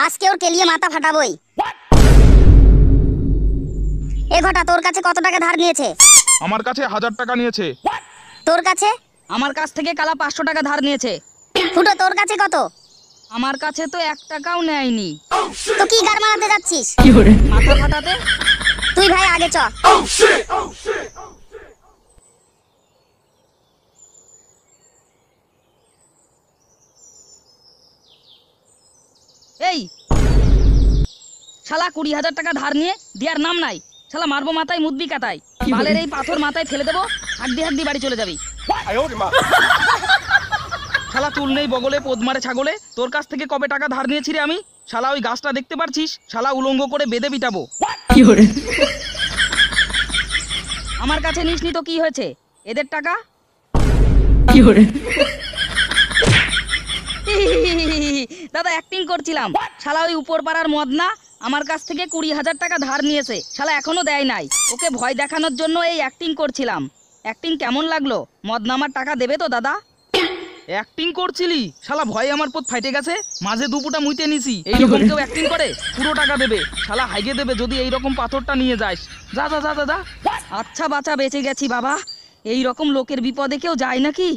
আজকে ওর কেলিয়ে মাথা ফাটাবই। এ ঘটা, তোর কাছে কত টাকা ধার নিয়েছে? আমার কাছে 1000 টাকা নিয়েছে। তোর কাছে? আমার কাছ থেকে কালা 500 টাকা ধার নিয়েছে। ফুটো, তোর কাছে কত? আমার কাছে তো 1 টাকাও নেয়নি। তো কি গার মারাতে যাচ্ছিস? মাথা ফাটাতে। তুই ভাই আগে চ। এই শালা 20,000 টাকা ধার নিয়ে দেওয়ার নাম নাই। শালা মারবো মাথায় মুদবি কাটাই। বালের এই পাথর মাথায় ফেলে দেবো, হাড্ডি হাড্ডি বাড়ি চলে যাবি। শালা চুল নেই বগলে, পোদ মারে ছাগলে। তোর কাছ থেকে কবে টাকা ধার নিয়েছি রে আমি? শালা ওই গাছটা দেখতে পারছিস? শালা উলঙ্গ করে বেঁধে পিটাবো। আমার কাছে নিসনি তো কি হয়েছে? এদের টাকা। দাদা অ্যাক্টিং করছিলাম। শালা ওই উপর পাড়ার মদ না, আমার কাছ থেকে 20,000 টাকা ধার নিয়েছে। শালা এখনো দেয় নাই। ওকে ভয় দেখানোর জন্য এই অ্যাক্টিং করছিলাম। অ্যাক্টিং কেমন লাগলো? মদ নামার টাকা দেবে তো দাদা? অ্যাক্টিং করছিলি? শালা ভয়ে আমার পথ ফাইটে গেছে। মাঝে দুপুটা মুইতে নিছি। এইরকম কেউ অ্যাক্টিং করে? পুরো টাকা দেবে। শালা হাইগে দেবে যদি এইরকম পাথরটা নিয়ে যাস। যা যা যা যা যা। আচ্ছা বাচ্চা, বেঁচে গেছি বাবা। এই রকম লোকের বিপদে কেউ যায় নাকি?